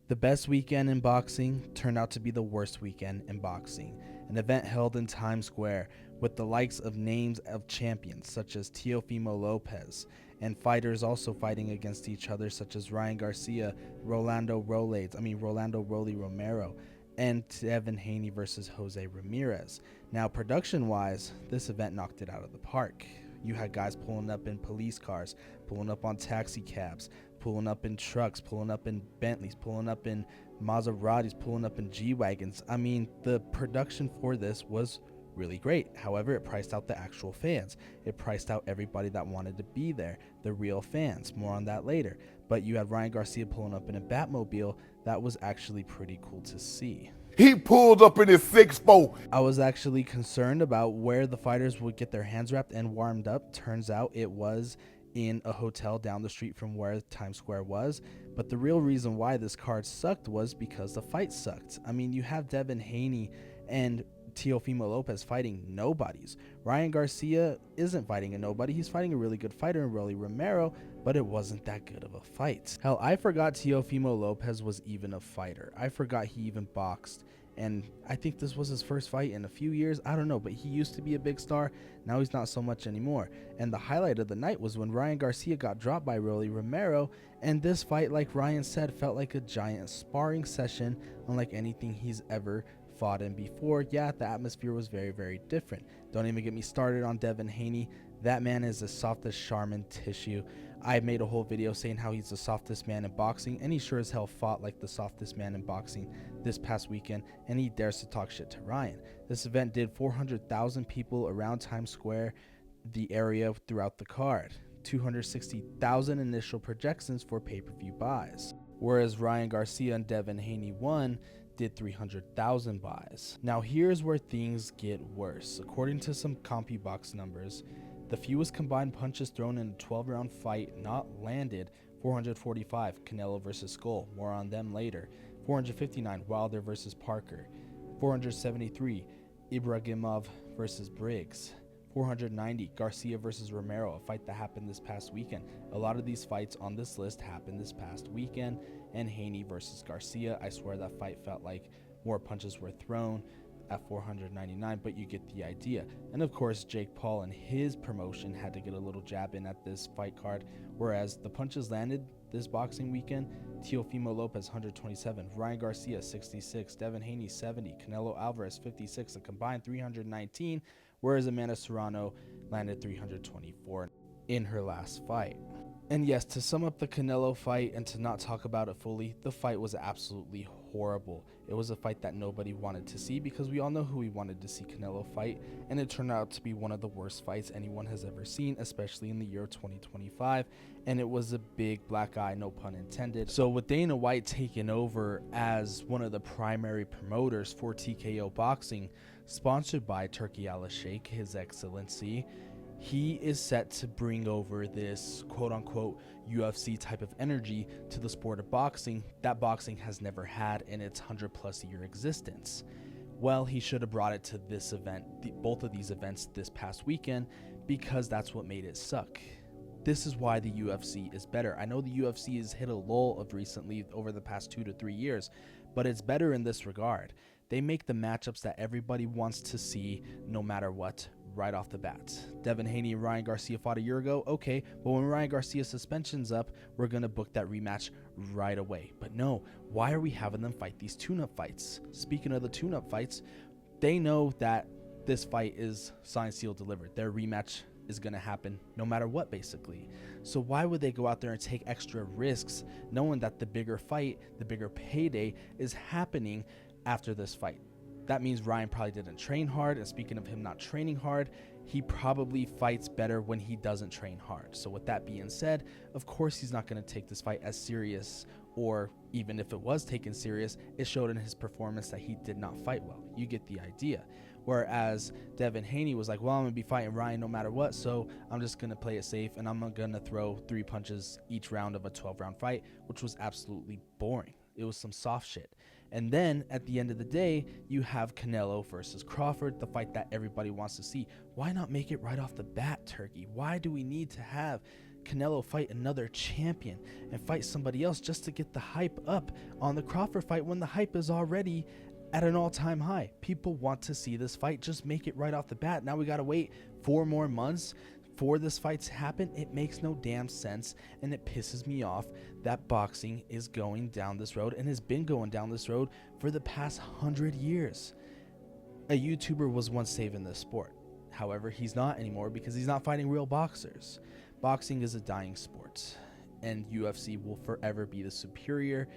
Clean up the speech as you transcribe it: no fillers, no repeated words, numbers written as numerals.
The best weekend in boxing turned out to be the worst weekend in boxing. An event held in Times Square with the likes of names of champions such as Teofimo Lopez and fighters also fighting against each other such as Ryan Garcia, Rolando Rolly Romero, and Devin Haney versus Jose Ramirez. Now, production-wise, this event knocked it out of the park. You had guys pulling up in police cars, pulling up on taxi cabs, pulling up in trucks, pulling up in Bentleys, pulling up in Maseratis, pulling up in G-Wagons. I mean, the production for this was really great. However, it priced out the actual fans. It priced out everybody that wanted to be there, the real fans. More on that later. But you had Ryan Garcia pulling up in a Batmobile. That was actually pretty cool to see. He pulled up in his 6'4". I was actually concerned about where the fighters would get their hands wrapped and warmed up. Turns out it was in a hotel down the street from where Times Square was. But the real reason why this card sucked was because the fight sucked. I mean, you have Devin Haney and Teofimo Lopez fighting nobodies. Ryan Garcia isn't fighting a nobody. He's fighting a really good fighter in Rolly Romero, but it wasn't that good of a fight. Hell, I forgot Teofimo Lopez was even a fighter. I forgot he even boxed. And I think this was his first fight in a few years. I don't know, but he used to be a big star. Now he's not so much anymore. And the highlight of the night was when Ryan Garcia got dropped by Rolly Romero. And this fight, like Ryan said, felt like a giant sparring session, unlike anything he's ever fought in before. Yeah, the atmosphere was very, very different. Don't even get me started on Devin Haney. That man is the softest Charmin tissue. I made a whole video saying how he's the softest man in boxing, and he sure as hell fought like the softest man in boxing this past weekend, and he dares to talk shit to Ryan. This event did 400,000 people around Times Square, the area throughout the card. 260,000 initial projections for pay-per-view buys. Whereas Ryan Garcia and Devin Haney won did 300,000 buys. Now here's where things get worse. According to some CompuBox numbers, the fewest combined punches thrown in a 12-round fight not landed, 445, Canelo versus Skull, more on them later. 459, Wilder versus Parker. 473, Ibragimov versus Briggs. 490, Garcia versus Romero, a fight that happened this past weekend. A lot of these fights on this list happened this past weekend. And Haney versus Garcia, I swear that fight felt like more punches were thrown at 499, but you get the idea. And of course, Jake Paul and his promotion had to get a little jab in at this fight card, whereas the punches landed this boxing weekend: Teofimo Lopez 127, Ryan Garcia 66, Devin Haney 70, Canelo Alvarez 56, a combined 319, whereas Amanda Serrano landed 324 in her last fight. And yes, to sum up the Canelo fight and to not talk about it fully, the fight was absolutely horrible. It was a fight that nobody wanted to see because we all know who we wanted to see Canelo fight, and it turned out to be one of the worst fights anyone has ever seen, especially in the year 2025, and it was a big black eye, no pun intended. So with Dana White taking over as one of the primary promoters for TKO Boxing, sponsored by Turki Al-Sheikh, His Excellency, he is set to bring over this quote-unquote UFC type of energy to the sport of boxing that boxing has never had in its 100+ year existence. Well, he should have brought it to this event, both of these events this past weekend, because that's what made it suck. This is why the UFC is better. I know the UFC has hit a lull of recently over the past 2 to 3 years, but it's better in this regard. They make the matchups that everybody wants to see no matter what right off the bat. Devin Haney and Ryan Garcia fought a year ago, okay, but when Ryan Garcia's suspension's up, we're gonna book that rematch right away. But no, why are we having them fight these tune-up fights? Speaking of the tune-up fights, they know that this fight is signed, sealed, delivered. Their rematch is gonna happen no matter what, basically. So why would they go out there and take extra risks knowing that the bigger fight, the bigger payday is happening after this fight? That means Ryan probably didn't train hard, and speaking of him not training hard, he probably fights better when he doesn't train hard. So with that being said, of course he's not going to take this fight as serious, or even if it was taken serious, it showed in his performance that he did not fight well. You get the idea. Whereas Devin Haney was like, well, I'm going to be fighting Ryan no matter what, so I'm just going to play it safe, and I'm going to throw 3 punches each round of a 12-round fight, which was absolutely boring. It was some soft shit. And then at the end of the day, you have Canelo versus Crawford, the fight that everybody wants to see. Why not make it right off the bat, Turkey? Why do we need to have Canelo fight another champion and fight somebody else just to get the hype up on the Crawford fight when the hype is already at an all-time high? People want to see this fight. Just make it right off the bat. Now we got to wait 4 more months for this fight to happen. It makes no damn sense, and it pisses me off that boxing is going down this road and has been going down this road for the past 100 years. A YouTuber was once saving this sport. However, he's not anymore because he's not fighting real boxers. Boxing is a dying sport, and UFC will forever be the superior